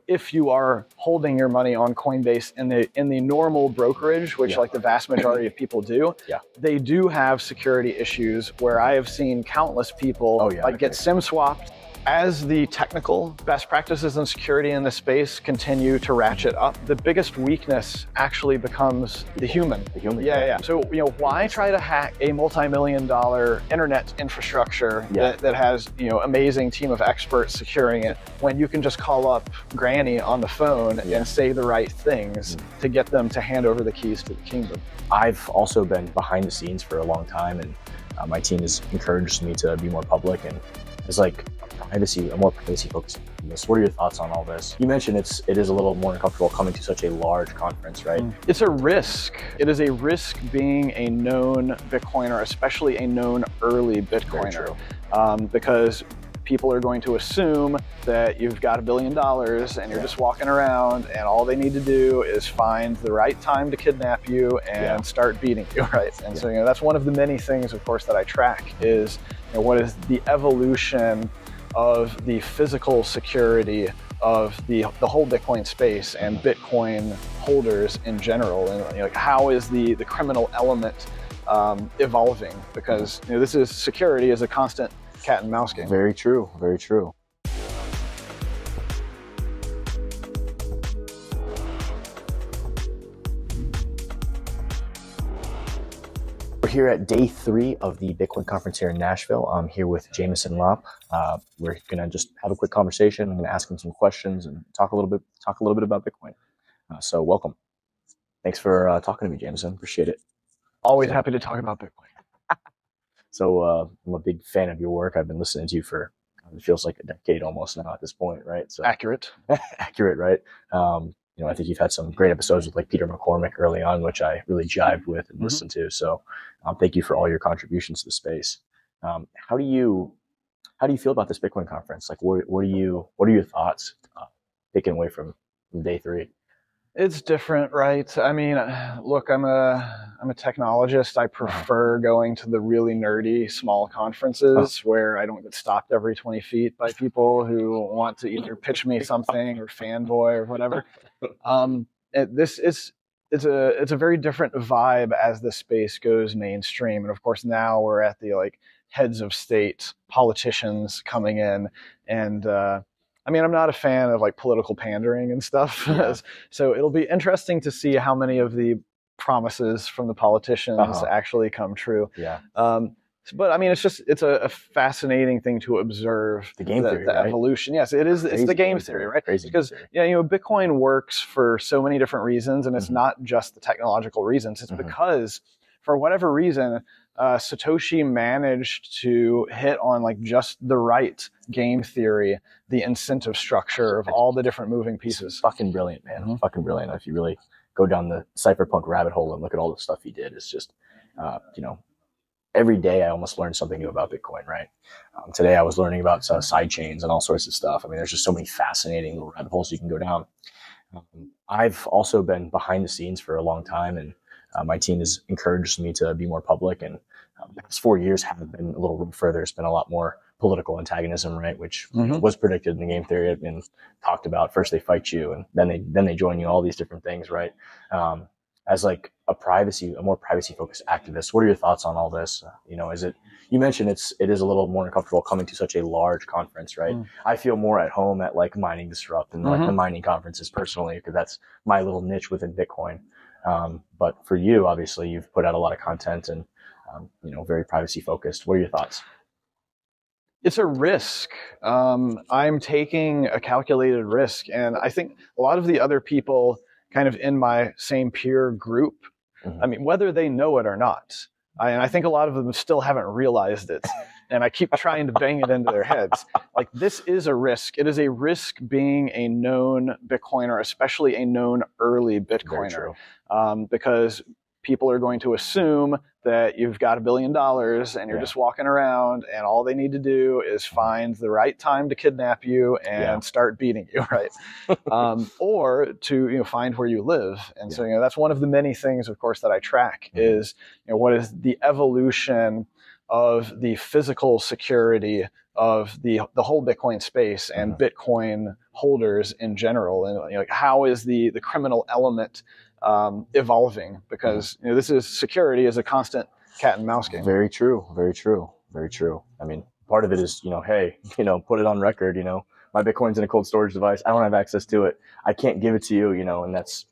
if you are holding your money on Coinbase in the normal brokerage, which like the vast majority of people do, they do have security issues where I have seen countless people get SIM swapped. As the technical best practices in security in this space continue to ratchet up, the biggest weakness actually becomes the human. So, why try to hack a multi-million-dollar internet infrastructure that has, amazing team of experts securing it when you can just call up Granny on the phone and say the right things to get them to hand over the keys to the kingdom? I've also been behind the scenes for a long time, and my team has encouraged me to be more public, and it's like a more privacy focused on this. What are your thoughts on all this? You mentioned it is a little more uncomfortable coming to such a large conference, right? It's a risk. It is a risk being a known Bitcoiner, especially a known early Bitcoiner, because people are going to assume that you've got $1 billion and you're just walking around and all they need to do is find the right time to kidnap you and start beating you, right? And so, that's one of the many things, of course, that I track is, what is the evolution of the physical security of the whole Bitcoin space and Bitcoin holders in general, and how is the criminal element evolving? Because this is security is a constant cat and mouse game. Very true. Very true. We're here at day 3 of the Bitcoin conference here in Nashville. I'm here with Jameson Lopp. We're gonna just have a quick conversation. I'm gonna ask him some questions and talk a little bit about Bitcoin. So welcome. Thanks for talking to me, Jameson. Appreciate it. Always happy to talk about Bitcoin. So I'm a big fan of your work. I've been listening to you for, it feels like a decade almost now at this point, right? So accurate. Accurate, right? I think you've had some great episodes with like Peter McCormick early on, which I really jived with and listened to. So thank you for all your contributions to the space. How do you feel about this Bitcoin conference? Like, what are your thoughts taken away from day 3? It's different, right? I mean, look, I'm a technologist. I prefer going to the really nerdy small conferences where I don't get stopped every 20 feet by people who want to either pitch me something or fanboy or whatever. It's a very different vibe as the space goes mainstream. And of course, now we're at the heads of state, politicians coming in, and I'm not a fan of political pandering and stuff. So it'll be interesting to see how many of the promises from the politicians actually come true. But it's a fascinating thing to observe the game theory, the evolution. Yes, it is. It's the game theory, right? Because Bitcoin works for so many different reasons, and it's not just the technological reasons. It's because for whatever reason, Satoshi managed to hit on just the right game theory, the incentive structure of all the different moving pieces. Fucking brilliant, man. Fucking brilliant. If you really go down the cypherpunk rabbit hole and look at all the stuff he did, it's just, every day I almost learn something new about Bitcoin, right? Today I was learning about side chains and all sorts of stuff. There's just so many fascinating little rabbit holes you can go down. I've also been behind the scenes for a long time, and my team has encouraged me to be more public, and the past 4 years have been a little further. It's been a lot more political antagonism, right? Which was predicted in the game theory and talked about. First they fight you, and then they join you. All these different things, right? As a more privacy focused activist, what are your thoughts on all this? You mentioned it is a little more uncomfortable coming to such a large conference, right? I feel more at home at Mining Disrupt and the mining conferences personally, because that's my little niche within Bitcoin. But for you, obviously, you've put out a lot of content and, very privacy focused. What are your thoughts? It's a risk. I'm taking a calculated risk. And I think a lot of the other people kind of in my same peer group, whether they know it or not, and I think a lot of them still haven't realized it. And I keep trying to bang it into their heads. This is a risk. It is a risk being a known Bitcoiner, especially a known early Bitcoiner, because people are going to assume that you've got $1 billion and you're just walking around and all they need to do is find the right time to kidnap you and start beating you, right? Or to find where you live. And so that's one of the many things, of course, that I track is what is the evolution of the physical security of the whole Bitcoin space and Bitcoin holders in general, and like how is the criminal element evolving, because this is security is a constant cat and mouse game. Very true. Very true. Very true. I mean, part of it is, hey, put it on record, my Bitcoin's in a cold storage device. I don't have access to it. I can't give it to you, and that's,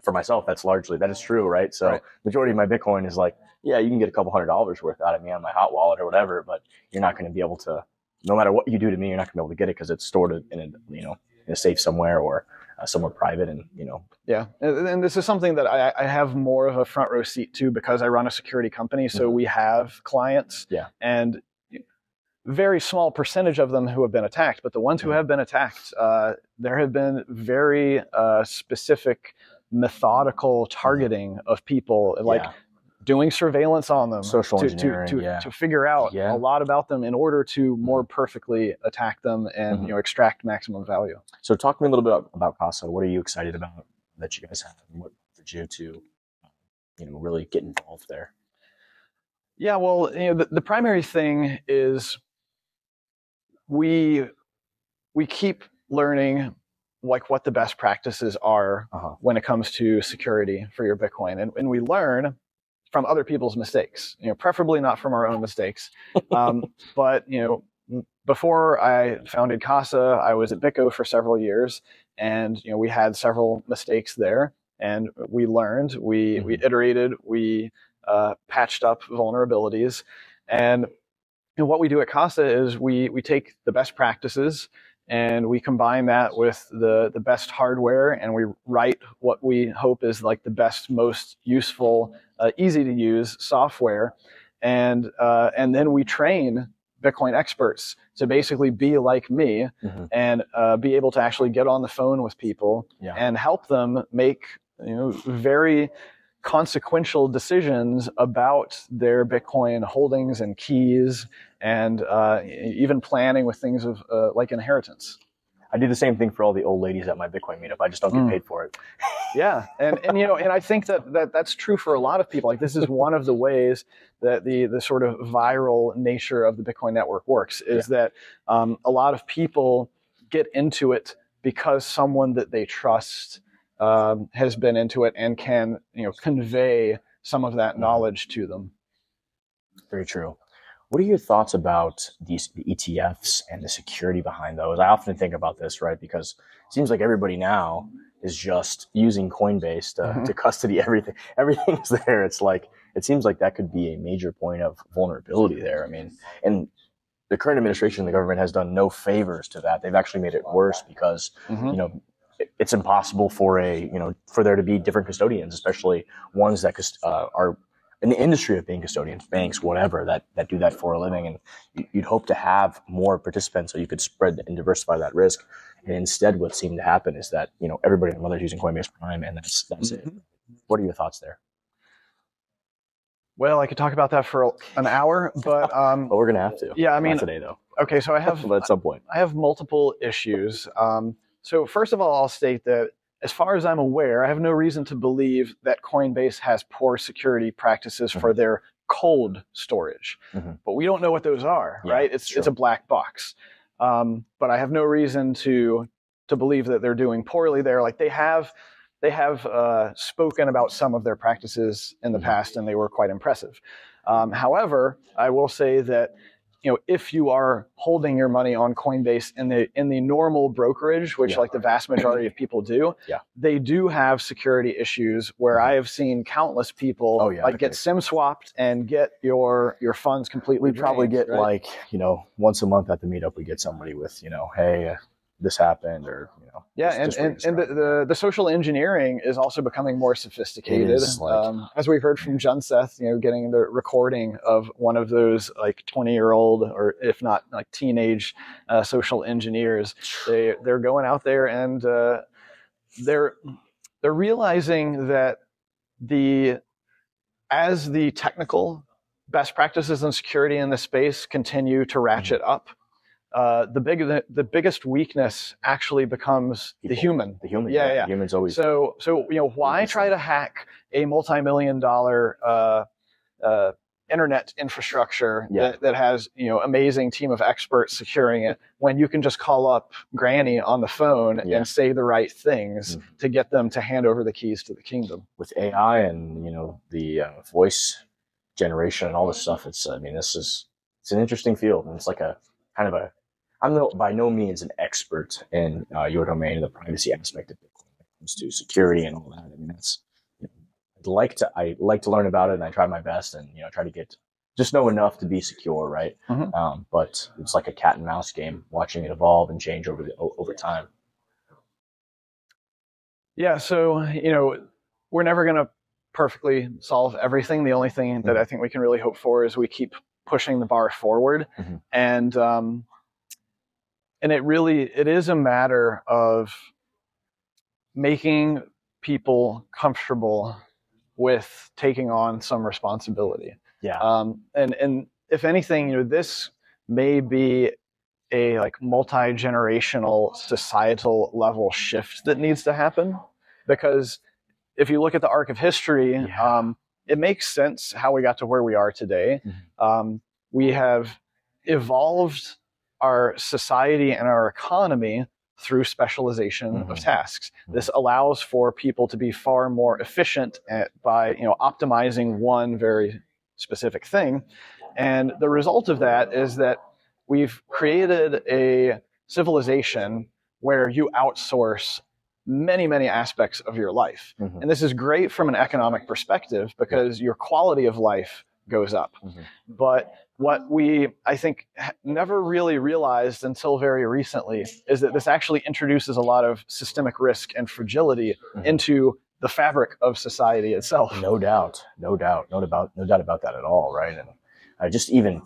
for myself, that is true, right? So right. Majority of my Bitcoin is like, yeah, you can get a couple $100 worth out of me on my hot wallet or whatever, but you're not going to be able to, no matter what you do to me, you're not going to be able to get it because it's stored in a safe somewhere or somewhere private, and Yeah, and this is something that I have more of a front row seat to because I run a security company. So we have clients, and very small percentage of them who have been attacked. But the ones who have been attacked, there have been very specific, methodical targeting of people, like doing surveillance on them, social engineering, to figure out a lot about them in order to more perfectly attack them and extract maximum value. So talk to me a little bit about Casa. What are you excited about that you guys have, and what did you to really get involved there? Yeah, well, the primary thing is we keep learning like what the best practices are when it comes to security for your Bitcoin, and we learn from other people's mistakes, preferably not from our own mistakes. But before I founded Casa, I was at Bitco for several years, and we had several mistakes there, and we learned, we iterated, we patched up vulnerabilities, and what we do at Casa is we take the best practices and we combine that with the best hardware, and we write what we hope is like the best, most useful, easy to use software, and then we train Bitcoin experts to basically be like me and be able to actually get on the phone with people and help them make very consequential decisions about their Bitcoin holdings and keys, and even planning with things of like inheritance. I do the same thing for all the old ladies at my Bitcoin meetup. I just don't get paid for it. Yeah, and I think that's true for a lot of people. Like, this is one of the ways that the sort of viral nature of the Bitcoin network works, is that a lot of people get into it because someone that they trust has been into it and can convey some of that knowledge to them. Very true. What are your thoughts about the ETFs and the security behind those? I often think about this, right? Because it seems like everybody now is just using Coinbase to custody everything. Everything's there. It's like, it seems like that could be a major point of vulnerability there. I mean, and the current administration, the government has done no favors to that. They've actually made it worse because, it's impossible for for there to be different custodians, especially ones that are in the industry of being custodians, banks, whatever, that do that for a living. And you'd hope to have more participants so you could spread and diversify that risk. And instead, what seemed to happen is that, everybody and mother's using Coinbase Prime, and that's it. What are your thoughts there? Well, I could talk about that for an hour, but but we're gonna have to. Yeah, I mean, not today though. Okay, so I have but at some point I have multiple issues. So first of all, I'll state that as far as I'm aware, I have no reason to believe that Coinbase has poor security practices for their cold storage. But we don't know what those are, right? It's a black box. But I have no reason to believe that they're doing poorly there. Like, they have spoken about some of their practices in the past, and they were quite impressive. However, I will say that if you are holding your money on Coinbase in the normal brokerage, which like the vast majority of people do, they do have security issues where I have seen countless people get SIM swapped and get your funds completely drained. We probably get once a month at the meetup, we get somebody with, hey, this happened, or and the social engineering is also becoming more sophisticated. As we heard from John Seth, getting the recording of one of those like 20-year-old, or if not like teenage social engineers. They're going out there and they're realizing that as the technical best practices and security in the space continue to ratchet up, the biggest weakness actually becomes the human. The human. Yeah. Humans always. So why try to hack a multi-million-dollar internet infrastructure Yeah. that has, amazing team of experts securing it, when you can just call up Granny on the phone Yeah. and say the right things to get them to hand over the keys to the kingdom. With AI and, the voice generation and all this stuff, it's an interesting field. And it's like a kind of a, by no means an expert in your domain and the privacy aspect of Bitcoin when it comes to security and all that. I mean, that's, I like to learn about it, and I try my best, and try to just know enough to be secure, right? But it's like a cat and mouse game, watching it evolve and change over time. Yeah, so we're never going to perfectly solve everything. The only thing that I think we can really hope for is we keep pushing the bar forward, and it is a matter of making people comfortable with taking on some responsibility. Yeah. And if anything, this may be a multi-generational societal level shift that needs to happen, because if you look at the arc of history, it makes sense how we got to where we are today. We have evolved our society and our economy through specialization of tasks. This allows for people to be far more efficient by optimizing one very specific thing. And the result of that is that we've created a civilization where you outsource many, many aspects of your life. And this is great from an economic perspective because your quality of life goes up. But what we, I think, never really realized until very recently is that this actually introduces a lot of systemic risk and fragility into the fabric of society itself. No doubt about that at all, right? And just even,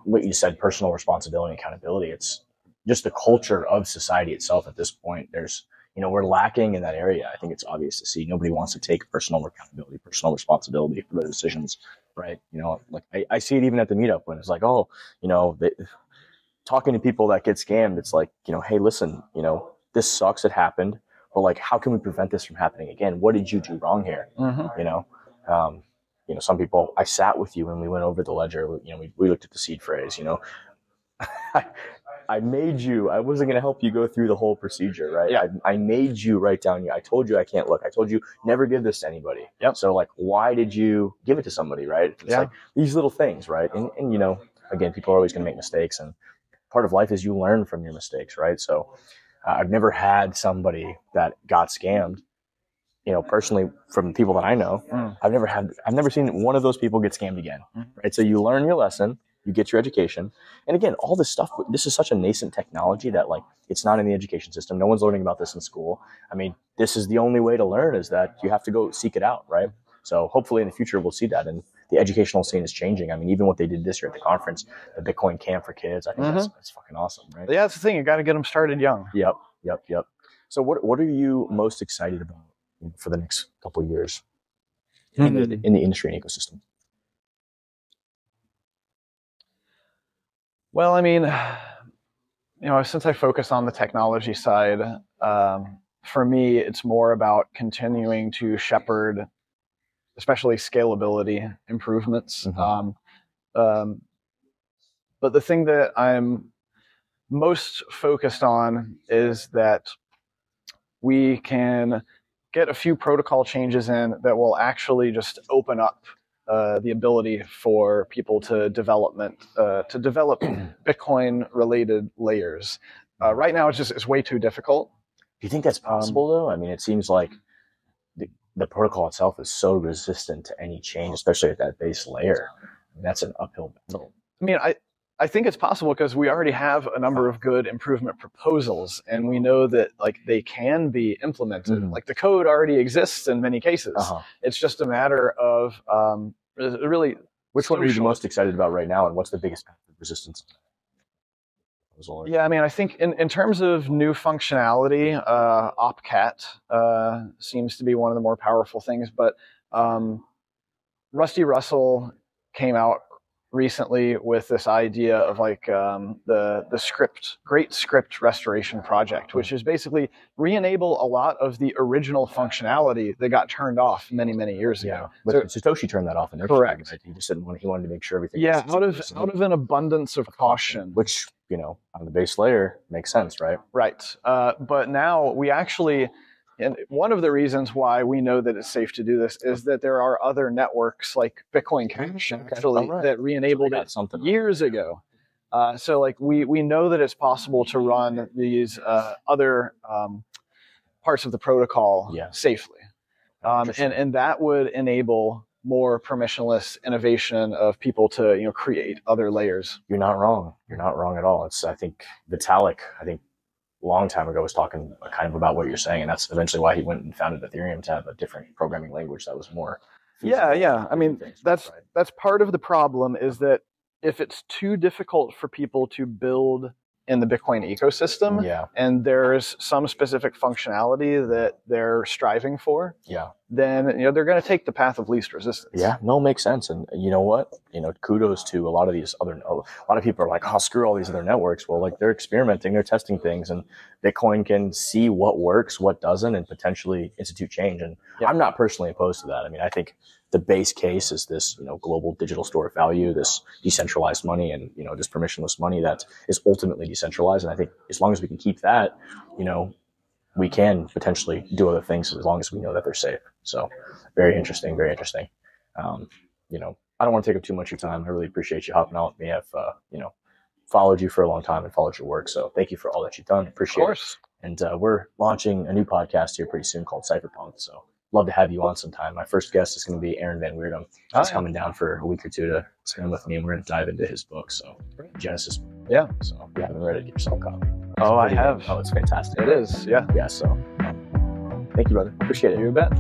what you said, personal responsibility and accountability, it's just the culture of society itself at this point. There's, we're lacking in that area. I think it's obvious to see. Nobody wants to take personal accountability, personal responsibility for their decisions, right? I see it even at the meetup when it's like, talking to people that get scammed. It's like, hey, listen, this sucks. It happened. But how can we prevent this from happening again? What did you do wrong here? Some people, I sat with you and we went over the ledger. We looked at the seed phrase. I made you. I wasn't going to help you go through the whole procedure, right? Yeah. I made you write down. I told you I can't look. I told you never give this to anybody. Yep. So why did you give it to somebody, right? It's like these little things, right? And again, people are always going to make mistakes, and part of life is you learn from your mistakes, right? So I've never had somebody that got scammed, personally from people that I know. I've never seen one of those people get scammed again, right? So you learn your lesson. You get your education. And again, all this stuff, this is such a nascent technology that it's not in the education system. No one's learning about this in school. I mean, this is the only way to learn, is that you have to go seek it out, right? So hopefully in the future we'll see that. And the educational scene is changing. I mean, even what they did this year at the conference, the Bitcoin camp for kids, I think that's fucking awesome, right? Yeah, that's the thing. You got to get them started young. Yep. So what are you most excited about for the next couple of years in the industry and ecosystem? Well, I mean, since I focus on the technology side, for me, it's more about continuing to shepherd, especially scalability improvements. But the thing that I'm most focused on is that we can get a few protocol changes in that will actually just open up the ability for people to develop Bitcoin-related layers. Right now, it's way too difficult. Do you think that's possible, though? I mean, it seems like the protocol itself is so resistant to any change, especially at that base layer. I mean, that's an uphill battle. I mean, I think it's possible because we already have a number of good improvement proposals, and we know that they can be implemented. The code already exists in many cases. It's just a matter of really. Which one are you the most excited about right now, and what's the biggest path of resistance? Yeah, I mean, I think in terms of new functionality, OpCat seems to be one of the more powerful things. But Rusty Russell came out recently with this idea of like the Great Script Restoration Project, which is basically re-enable a lot of the original functionality that got turned off many years ago. But Satoshi turned that off in correct. Right? He just didn't want. He wanted to make sure everything. Yeah, out of an abundance of caution, which on the base layer makes sense, right? Right. But now we actually. And one of the reasons why we know that it's safe to do this is that there are other networks like Bitcoin Cash actually that re-enabled it years ago. So like we know that it's possible to run these other parts of the protocol safely. And that would enable more permissionless innovation of people to create other layers. You're not wrong. You're not wrong at all. I think Vitalik, a long time ago was talking kind of about what you're saying, and that's eventually why he went and founded Ethereum, to have a different programming language that was more feasible. I mean, that's part of the problem, is that if it's too difficult for people to build in the Bitcoin ecosystem, and there's some specific functionality that they're striving for, then they're going to take the path of least resistance. No, makes sense. And you know what? Kudos to a lot of these a lot of people are like, oh, screw all these other networks. Well, like, they're experimenting, they're testing things, and Bitcoin can see what works, what doesn't, and potentially institute change. And I'm not personally opposed to that. I mean, I think the base case is this, global digital store of value, this decentralized money, and, this permissionless money that is ultimately decentralized. And I think as long as we can keep that, we can potentially do other things as long as we know that they're safe. So very interesting, very interesting. I don't want to take up too much of your time. I really appreciate you hopping on with me. I've, followed you for a long time and followed your work. So thank you for all that you've done. Appreciate it. And we're launching a new podcast here pretty soon called Cypherpunk. So love to have you on sometime. My first guest is going to be Aaron Van Weirdum. He's coming down for a week or two to spend with me, and we're going to dive into his book. So Genesis. So if you haven't read it, get yourself a copy. I have. Oh, it's fantastic. It is. Yeah. So thank you, brother. Appreciate it. You bet.